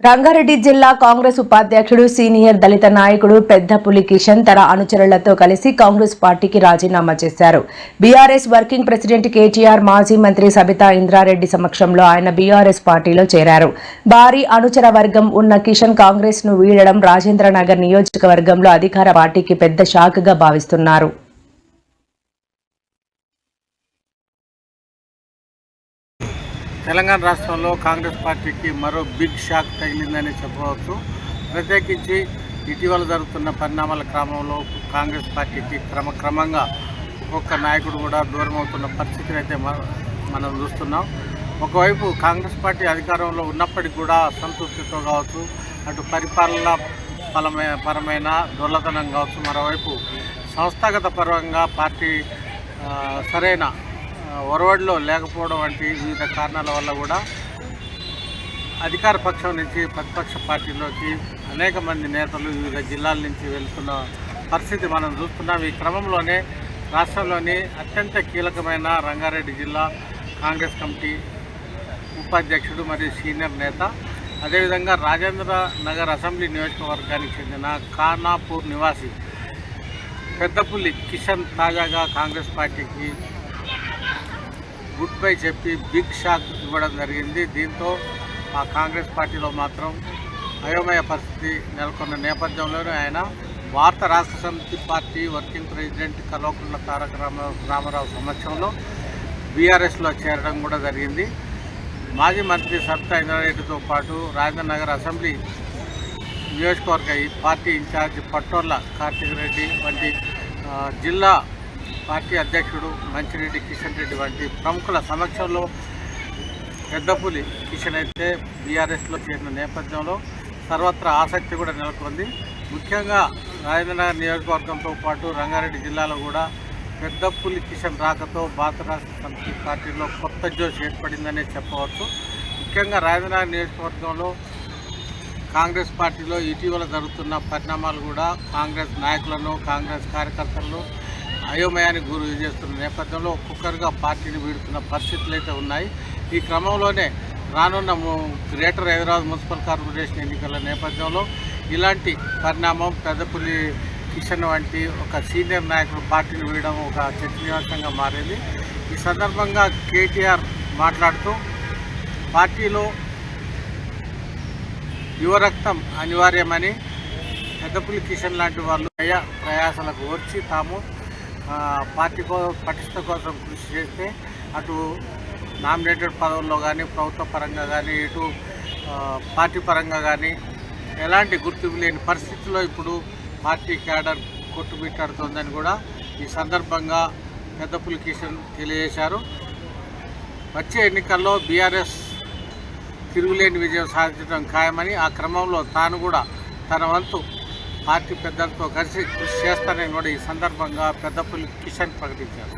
రంగారెడ్డి జిల్లా కాంగ్రెస్ ఉపాధ్యక్షుడు సీనియర్ దళిత నాయకుడు పెద్దపులి కిషన్ తన అనుచరులతో కలిసి కాంగ్రెస్ పార్టీకి రాజీనామా చేశారు. బీఆర్ఎస్ వర్కింగ్ ప్రెసిడెంట్ కేటీఆర్, మాజీ మంత్రి సబితా ఇంద్రారెడ్డి సమక్షంలో ఆయన బీఆర్ఎస్ పార్టీలో చేరారు. భారీ అనుచర వర్గం ఉన్న కిషన్ కాంగ్రెస్ ను వీడడం రాజేంద్రనగర్ నియోజకవర్గంలో అధికార పార్టీకి పెద్ద షాక్ గా భావిస్తున్నారు. తెలంగాణ రాష్ట్రంలో కాంగ్రెస్ పార్టీకి మరో బిగ్ షాక్ తగిలిందని చెప్పవచ్చు. ప్రత్యేకించి ఇటీవల జరుగుతున్న పరిణామాల క్రమంలో కాంగ్రెస్ పార్టీకి క్రమక్రమంగా ఒక్కొక్క నాయకుడు కూడా దూరం అవుతున్న పరిస్థితిని అయితే మనం చూస్తున్నాం. ఒకవైపు కాంగ్రెస్ పార్టీ అధికారంలో ఉన్నప్పటికీ కూడా అసంతృప్తితో కావచ్చు, అటు పరిపాలన పరమైన దొర్లతనం కావచ్చు, మరోవైపు సంస్థాగత పరంగా పార్టీ సరైన ఒరవడిలో లేకపోవడం వంటి వివిధ కారణాల వల్ల కూడా అధికార పక్షం నుంచి ప్రతిపక్ష పార్టీలోకి అనేక మంది నేతలు వివిధ జిల్లాల నుంచి వెళ్తున్న పరిస్థితి మనం చూస్తున్నాం. ఈ క్రమంలోనే రాష్ట్రంలోని అత్యంత కీలకమైన రంగారెడ్డి జిల్లా కాంగ్రెస్ కమిటీ ఉపాధ్యక్షుడు మరియు సీనియర్ నేత, అదేవిధంగా రాజేంద్ర నగర్ అసెంబ్లీ నియోజకవర్గానికి చెందిన ఖానాపూర్ నివాసి పెద్దపులి కిషన్ తాజాగా కాంగ్రెస్ పార్టీకి గుడ్ బై చెప్పి బిగ్ షాక్ ఇవ్వడం జరిగింది. దీంతో ఆ కాంగ్రెస్ పార్టీలో మాత్రం అయోమయ పరిస్థితి నెలకొన్న నేపథ్యంలోనే ఆయన భారత రాష్ట్ర సమితి party working president Kalvakuntla Taraka Ramarao సమక్షంలో బీఆర్ఎస్లో చేరడం కూడా జరిగింది. మాజీ మంత్రి సబితా ఇంద్రారెడ్డితో పాటు రాజేంద్రనగర్ అసెంబ్లీ నియోజకవర్గ పార్టీ ఇన్ఛార్జ్ పట్టోర్ల కార్తీక్ రెడ్డి వంటి జిల్లా పార్టీ అధ్యక్షుడు మంచిరెడ్డి కిషన్ రెడ్డి వంటి ప్రముఖుల సమక్షంలో పెద్దపులి కిషన్ అయితే బీఆర్ఎస్లో చేరిన నేపథ్యంలో సర్వత్రా ఆసక్తి కూడా నెలకొంది. ముఖ్యంగా రాజేంద్రనగర్ నియోజకవర్గంతో పాటు రంగారెడ్డి జిల్లాలో కూడా పెద్దపులి కిషన్ రాకతో భారత రాష్ట్ర సమితి పార్టీలో కొత్త జోష్ ఏర్పడిందనే చెప్పవచ్చు. ముఖ్యంగా రాజేంద్రనగర్ నియోజకవర్గంలో కాంగ్రెస్ పార్టీలో ఇటీవల జరుగుతున్న పరిణామాలు కూడా కాంగ్రెస్ నాయకులను, కాంగ్రెస్ కార్యకర్తలను అయోమయానికి గురి చేస్తున్న నేపథ్యంలో ఒక్కొక్కరుగా పార్టీని వీడుతున్న పరిస్థితులు అయితే ఉన్నాయి. ఈ క్రమంలోనే రానున్న గ్రేటర్ హైదరాబాద్ మున్సిపల్ కార్పొరేషన్ ఎన్నికల నేపథ్యంలో ఇలాంటి పరిణామం పెద్దపులి కిషన్ వంటి ఒక సీనియర్ నాయకుడు పార్టీని వీడడం ఒక చర్చనీయాంశంగా మారింది. ఈ సందర్భంగా కేటీఆర్ మాట్లాడుతూ పార్టీలో యువరక్తం అనివార్యమని, పెద్దపులి కిషన్ లాంటి వాళ్ళు ప్రయాసాలకు వచ్చి తాము పార్టీ పటిష్ట కోసం కృషి చేస్తే అటు నామినేటెడ్ పదవుల్లో కానీ, ప్రభుత్వ పరంగా కానీ, ఇటు పార్టీ పరంగా కానీ ఎలాంటి గుర్తింపు లేని పరిస్థితుల్లో ఇప్పుడు పార్టీ క్యాడర్ కొట్టుమిట్టాడుతోందని కూడా ఈ సందర్భంగా పెద్దపులి కిషన్ తెలియజేశారు. వచ్చే ఎన్నికల్లో బీఆర్ఎస్ తిరుగులేని విజయం సాధించడం ఖాయమని, ఆ క్రమంలో తాను కూడా తన వంతు పార్టీ పెద్దలతో కలిసి కృషి చేస్తానని కూడా ఈ సందర్భంగా పెద్దపులి కిషన్ ప్రకటించారు.